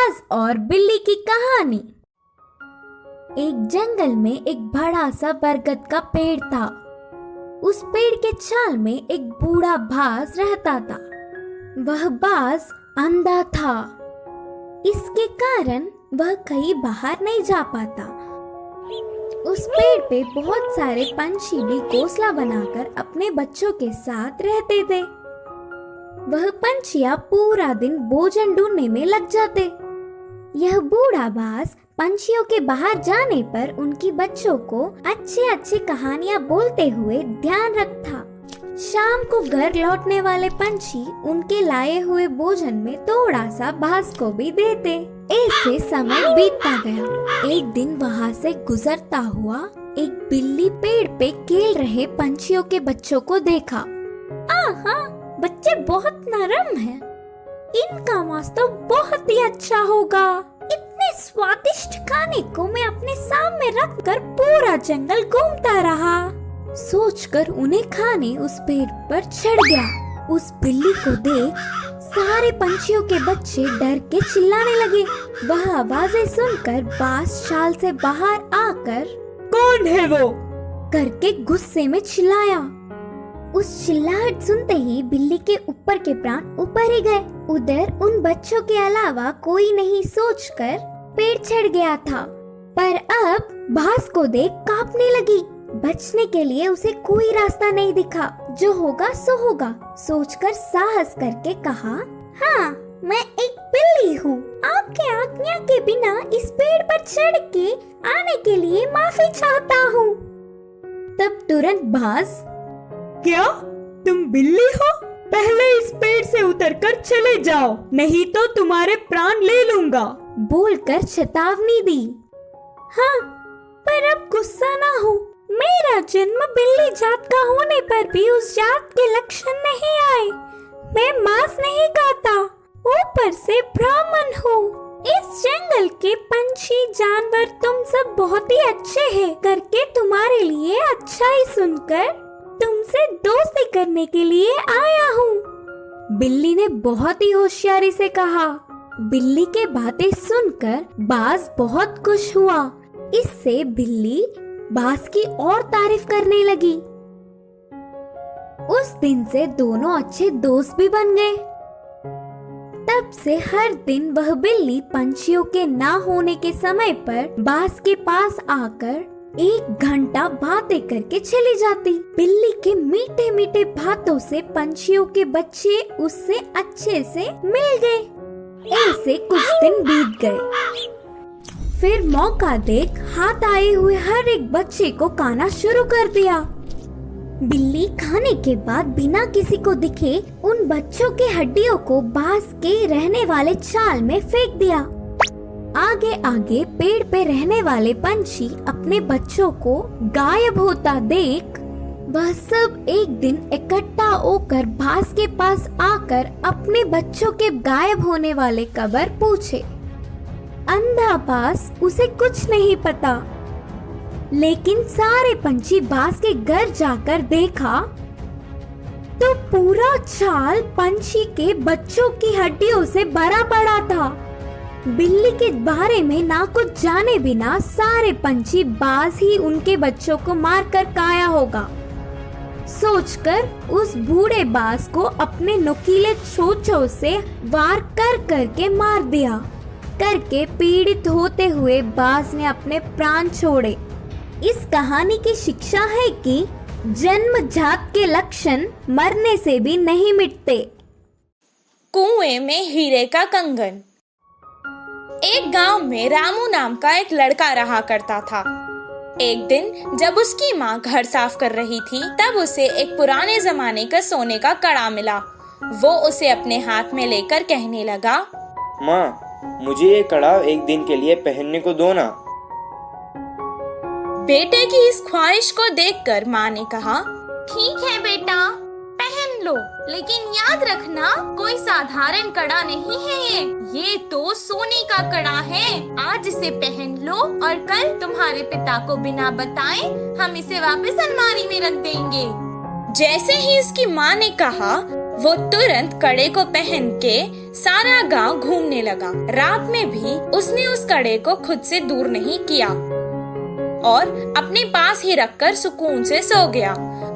बाज और बिल्ली की कहानी। एक जंगल में एक बड़ा सा बरगद का पेड़ था। उस पेड़ के छाल में एक बूढ़ा बाज रहता था। वह बाज अंधा था। इसके कारण वह कहीं बाहर नहीं जा पाता। उस पेड़ पे बहुत सारे पंछी भी घोंसला बनाकर अपने बच्चों के साथ रहते थे। वह पंछियां पूरा दिन भोजन ढूंढने में लग जाते। यह बूढ़ा बाज पंछियों के बाहर जाने पर उनकी बच्चों को अच्छी अच्छी कहानियां बोलते हुए ध्यान रखता। शाम को घर लौटने वाले पंछी उनके लाए हुए भोजन में थोड़ा सा बाज को भी देते। ऐसे समय बीतता गया। एक दिन वहाँ से गुजरता हुआ एक बिल्ली पेड़ पे खेल रहे पंछियों के बच्चों को देखा। आहा, बच्चे बहुत नरम हैं। इनका मांस तो बहुत ही अच्छा होगा। इतने स्वादिष्ट खाने को मैं अपने सामने रखकर पूरा जंगल घूमता रहा। सोचकर उन्हें खाने उस पेड़ पर चढ़ गया। उस बिल्ली को देख सारे पंछियों के बच्चे डर के चिल्लाने लगे। वह आवाजें सुनकर बाज शाल से बाहर आकर कौन है वो करके गुस्से में चिल्लाया। उस चिल्लाहट सुनते ही बिल्ली के ऊपर के प्राण ऊपर ही गए। उधर उन बच्चों के अलावा कोई नहीं सोचकर पेड़ चढ़ गया था। पर अब बाज को देख कांपने लगी। बचने के लिए उसे कोई रास्ता नहीं दिखा। जो होगा सो होगा सोचकर साहस करके कहा, हाँ, मैं एक बिल्ली हूँ। आपके आज्ञा के बिना इस पेड़ पर चढ़ के आने के लिए माफी चाहता हूँ। तब तुरंत बाज, क्या तुम बिल्ली हो? पहले इस पेड़ से उतरकर चले जाओ, नहीं तो तुम्हारे प्राण ले लूंगा, बोलकर चेतावनी दी। हाँ, पर अब गुस्सा ना हो। मेरा जन्म बिल्ली जात का होने पर भी उस जात के लक्षण नहीं आए। मैं मांस नहीं खाता, ऊपर से ब्राह्मण हूँ। इस जंगल के पंछी जानवर तुम सब बहुत ही अच्छे हैं करके तुम्हारे लिए अच्छा ही सुनकर तुमसे दोस्ती करने के लिए आया हूँ। बिल्ली ने बहुत ही होशियारी से कहा। बिल्ली के बातें सुनकर बाज बहुत खुश हुआ। इससे बिल्ली बाज की और तारीफ करने लगी। उस दिन से दोनों अच्छे दोस्त भी बन गए। तब से हर दिन वह बिल्ली पंछियों के ना होने के समय पर बाज के पास आकर 1 घंटा बातें करके चली जाती। बिल्ली के मीठे मीठे बातों से पंछियों के बच्चे उससे अच्छे से मिल गए। ऐसे कुछ दिन बीत गए। फिर मौका देख हाथ आए हुए हर एक बच्चे को खाना शुरू कर दिया। बिल्ली खाने के बाद बिना किसी को दिखे उन बच्चों के हड्डियों को बाज के रहने वाले चाल में फेंक दिया। आगे आगे पेड़ पे रहने वाले पंछी अपने बच्चों को गायब होता देख वह सब एक दिन इकट्ठा होकर बाज के पास आकर अपने बच्चों के गायब होने वाले खबर पूछे। अंधा बाज उसे कुछ नहीं पता, लेकिन सारे पंछी बाज के घर जाकर देखा तो पूरा चाल पंछी के बच्चों की हड्डियों से भरा पड़ा था। बिल्ली के बारे में ना कुछ जाने बिना सारे पंछी बाज ही उनके बच्चों को मारकर खाया होगा सोचकर उस बूढ़े बाज को अपने नुकीले चोंचों से वार कर करके मार दिया। करके पीड़ित होते हुए बाज ने अपने प्राण छोड़े। इस कहानी की शिक्षा है कि जन्मजात के लक्षण मरने से भी नहीं मिटते। कुएं में हीरे का कंगन। एक गांव में रामू नाम का एक लड़का रहा करता था। एक दिन जब उसकी माँ घर साफ कर रही थी तब उसे एक पुराने जमाने का सोने का कड़ा मिला। वो उसे अपने हाथ में लेकर कहने लगा, माँ, मुझे ये कड़ा एक दिन के लिए पहनने को दो ना। बेटे की इस ख्वाहिश को देखकर माँ ने कहा, ठीक है बेटा, पहन लो, लेकिन याद रखना कोई साधारण कड़ा नहीं है। ये तो सोने का कड़ा है। आज इसे पहन लो और कल तुम्हारे पिता को बिना बताए हम इसे वापस अलमारी में रख देंगे। जैसे ही इसकी माँ ने कहा वो तुरंत कड़े को पहन के सारा गांव घूमने लगा। रात में भी उसने उस कड़े को खुद से दूर नहीं किया और अपने पास ही रखकर सुकून से सो गया।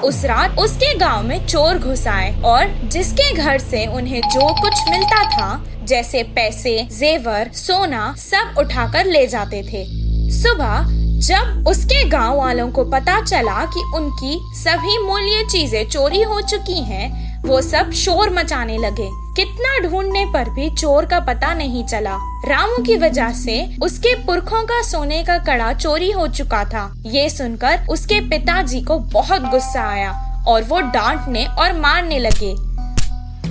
उस रात उसके गांव में चोर घुस आए और जिसके घर से उन्हें जो कुछ मिलता था, जैसे पैसे, जेवर, सोना, सब उठाकर ले जाते थे। सुबह जब उसके गांव वालों को पता चला कि उनकी सभी मूल्य चीजें चोरी हो चुकी हैं, वो सब शोर मचाने लगे। कितना ढूंढने पर भी चोर का पता नहीं चला। रामू की वजह से उसके पुरखों का सोने का कड़ा चोरी हो चुका था। ये सुनकर उसके पिताजी को बहुत गुस्सा आया और वो डांटने और मारने लगे।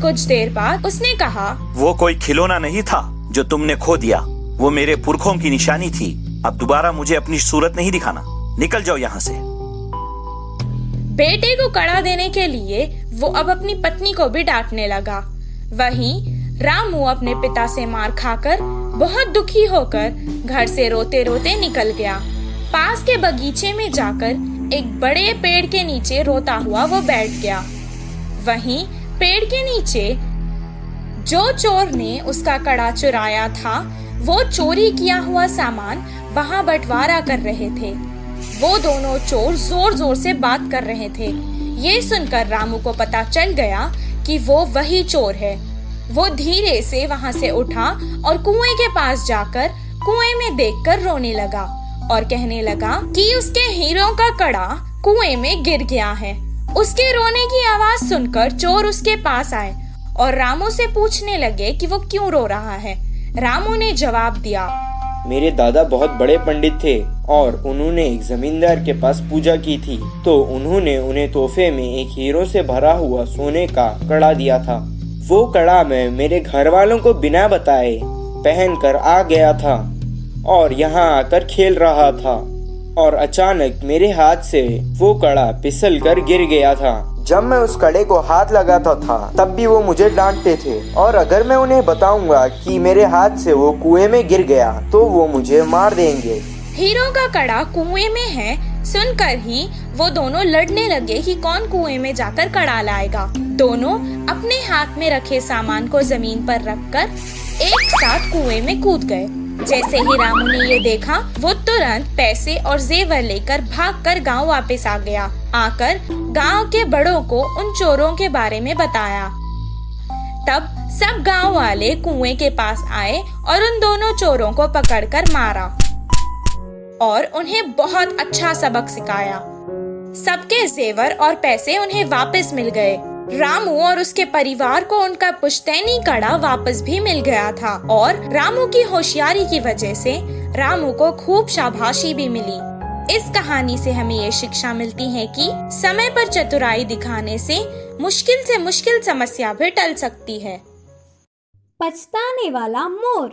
कुछ देर बाद उसने कहा, वो कोई खिलौना नहीं था जो तुमने खो दिया, वो मेरे पुरखों की निशानी थी। अब दोबारा मुझे अपनी सूरत नहीं दिखाना, निकल जाओ यहाँ से। बेटे को कड़ा देने के लिए वो अब अपनी पत्नी को भी डांटने लगा। वहीं रामू अपने पिता से मार खाकर बहुत दुखी होकर घर से रोते रोते निकल गया। पास के बगीचे में जाकर एक बड़े पेड़ के नीचे रोता हुआ वो बैठ गया। वहीं पेड़ के नीचे जो चोर ने उसका कड़ा चुराया था, वो चोरी किया हुआ सामान वहाँ बंटवारा कर रहे थे। वो दोनों चोर जोर जोर से बात कर रहे थे। ये सुनकर रामू को पता चल गया कि वो वही चोर है। वो धीरे से वहाँ से उठा और कुएं के पास जाकर कुएं में देखकर रोने लगा और कहने लगा कि उसके हीरों का कड़ा कुएं में गिर गया है। उसके रोने की आवाज सुनकर चोर उसके पास आए और रामू से पूछने लगे कि वो क्यों रो रहा है। रामू ने जवाब दिया, मेरे दादा बहुत बड़े पंडित थे और उन्होंने एक जमींदार के पास पूजा की थी, तो उन्होंने उन्हें तोहफे में एक हीरो से भरा हुआ सोने का कड़ा दिया था। वो कड़ा मैं मेरे घर वालों को बिना बताए पहनकर आ गया था और यहाँ आकर खेल रहा था और अचानक मेरे हाथ से वो कड़ा फिसल कर गिर गया था। जब मैं उस कड़े को हाथ लगाता था तब भी वो मुझे डांटते थे और अगर मैं उन्हें बताऊंगा कि मेरे हाथ से वो कुएं में गिर गया तो वो मुझे मार देंगे। हीरो का कड़ा कुएं में है सुनकर ही वो दोनों लड़ने लगे कि कौन कुएं में जाकर कड़ा लाएगा। दोनों अपने हाथ में रखे सामान को जमीन पर रखकर एक साथ कुएं में कूद गए। जैसे ही रामू ने ये देखा, वो तुरंत पैसे और जेवर लेकर भागकर गांव वापस आ गया। आकर गांव के बड़ों को उन चोरों के बारे में बताया। तब सब गांव वाले कुएं के पास आए और उन दोनों चोरों को पकड़कर मारा और उन्हें बहुत अच्छा सबक सिखाया। सबके जेवर और पैसे उन्हें वापस मिल गए। रामू और उसके परिवार को उनका पुश्तैनी कड़ा वापस भी मिल गया था और रामू की होशियारी की वजह से रामू को खूब शाबाशी भी मिली। इस कहानी से हमें ये शिक्षा मिलती है कि समय पर चतुराई दिखाने से मुश्किल समस्या भी टल सकती है। पछताने वाला मोर।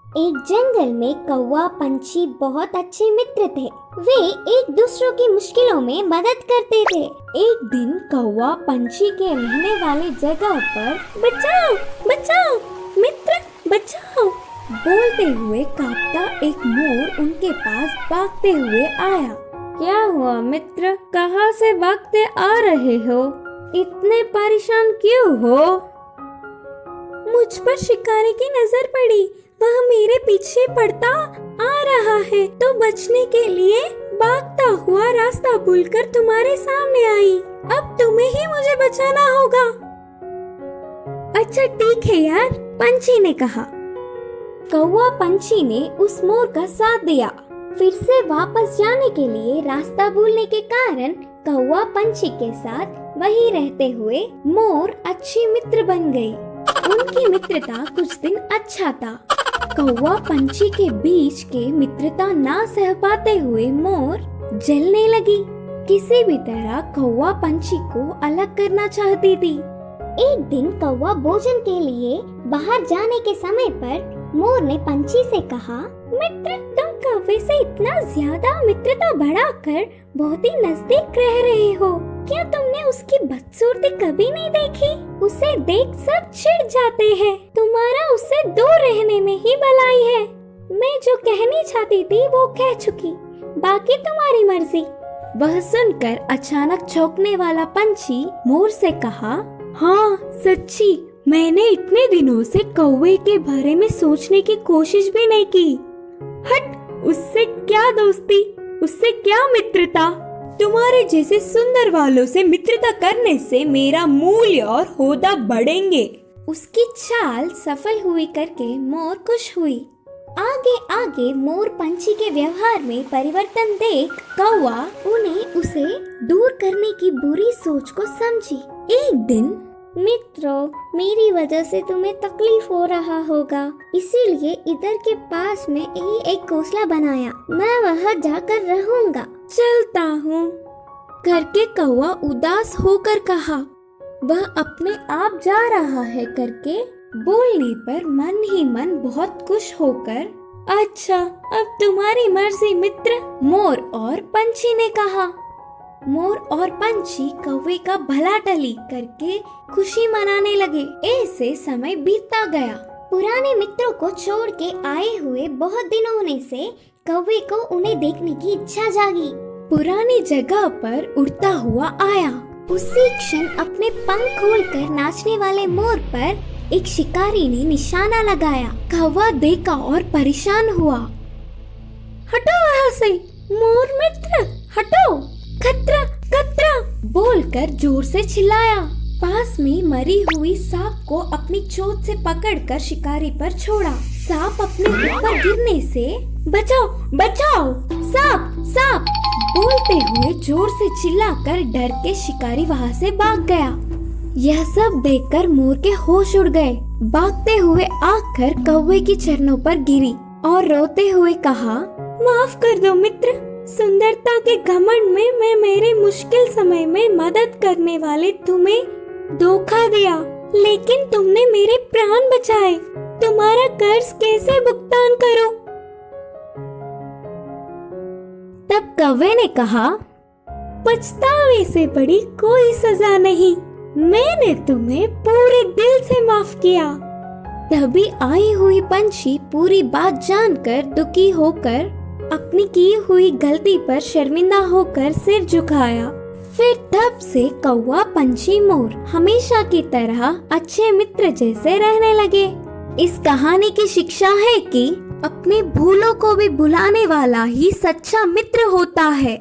एक जंगल में कौवा पंछी बहुत अच्छे मित्र थे। वे एक दूसरों की मुश्किलों में मदद करते थे। एक दिन कौवा पंछी के रहने वाले जगह पर बचाओ बचाओ मित्र बचाओ बोलते हुए कांपता एक मोर उनके पास भागते हुए आया। क्या हुआ मित्र, कहाँ से भागते आ रहे हो? इतने परेशान क्यों हो? मुझ पर शिकारी की नजर पड़ी, वह मेरे पीछे पड़ता आ रहा है तो बचने के लिए भागता हुआ रास्ता भूलकर तुम्हारे सामने आई। अब तुम्हें ही मुझे बचाना होगा। अच्छा ठीक है यार, पंछी ने कहा। कौवा पंछी ने उस मोर का साथ दिया। फिर से वापस जाने के लिए रास्ता भूलने के कारण कौवा पंछी के साथ वहीं रहते हुए मोर अच्छी मित्र बन गई। उनकी मित्रता कुछ दिन अच्छा था। कौवा पंछी के बीच के मित्रता ना सह पाते हुए मोर जलने लगी। किसी भी तरह कौवा पंछी को अलग करना चाहती थी। एक दिन कौवा भोजन के लिए बाहर जाने के समय पर मोर ने पंछी से कहा, मित्र तुम कौवे से इतना ज्यादा मित्रता बढ़ाकर बहुत ही नजदीक रह रहे हो। क्या तुमने उसकी बदसूरती कभी नहीं देखी? उसे देख सब चिढ़ जाते हैं। तुम्हारा उससे दूर रहने में ही भलाई है। मैं जो कहनी चाहती थी वो कह चुकी, बाकी तुम्हारी मर्जी। वह सुनकर अचानक चौंकने वाला पंछी मोर से कहा, हाँ सच्ची, मैंने इतने दिनों से कौवे के बारे में सोचने की कोशिश भी नहीं की। हट, उससे क्या दोस्ती, उससे क्या मित्रता। तुम्हारे जैसे सुंदर वालों से मित्रता करने से मेरा मूल्य और होदा बढ़ेंगे। उसकी चाल सफल हुई करके मोर खुश हुई। आगे आगे मोर पंछी के व्यवहार में परिवर्तन देख कौवा उसे दूर करने की बुरी सोच को समझी। एक दिन, मित्रों, मेरी वजह से तुम्हें तकलीफ हो रहा होगा, इसीलिए इधर के पास में ही एक घोंसला बनाया। मैं वहाँ जाकर रहूंगा। चलता हूँ, करके कौवा उदास होकर कहा। वह अपने आप जा रहा है करके बोलने पर मन ही मन बहुत खुश होकर, अच्छा अब तुम्हारी मर्जी मित्र, मोर और पंछी ने कहा। मोर और पंछी कौवे का भला टली करके खुशी मनाने लगे। ऐसे समय बीतता गया। पुराने मित्रों को छोड़ के आए हुए बहुत दिन होने से कौवे को उन्हें देखने की इच्छा जागी। पुरानी जगह पर उड़ता हुआ आया। उसी क्षण अपने पंख खोलकर नाचने वाले मोर पर एक शिकारी ने निशाना लगाया। कौवा देखा और परेशान हुआ। हटो वहाँ से, मोर मित्र, हटो, खतरा खतरा बोलकर जोर से चिल्लाया। पास में मरी हुई सांप को अपनी चोंच से पकड़कर शिकारी पर छोड़ा। सांप अपने ऊपर गिरने से, बचाओ बचाओ, सांप सांप बोलते हुए जोर से चिल्लाकर डर के शिकारी वहाँ से भाग गया। यह सब देखकर मोर के होश उड़ गए। भागते हुए आकर कौवे की चरणों पर गिरी और रोते हुए कहा, माफ कर दो मित्र, सुंदरता के घमंड में मैं मेरे मुश्किल समय में मदद करने वाले तुम्हें धोखा दिया, लेकिन तुमने मेरे प्राण बचाए। तुम्हारा कर्ज कैसे भुगतान करूं? तब कौवे ने कहा, पछतावे से बड़ी कोई सजा नहीं, मैंने तुम्हें पूरे दिल से माफ किया। तभी आई हुई पंछी पूरी बात जानकर दुखी होकर अपनी की हुई गलती पर शर्मिंदा होकर सिर झुकाया। फिर तब से कौवा पंछी मोर हमेशा की तरह अच्छे मित्र जैसे रहने लगे। इस कहानी की शिक्षा है कि अपने भूलों को भी भुलाने वाला ही सच्चा मित्र होता है।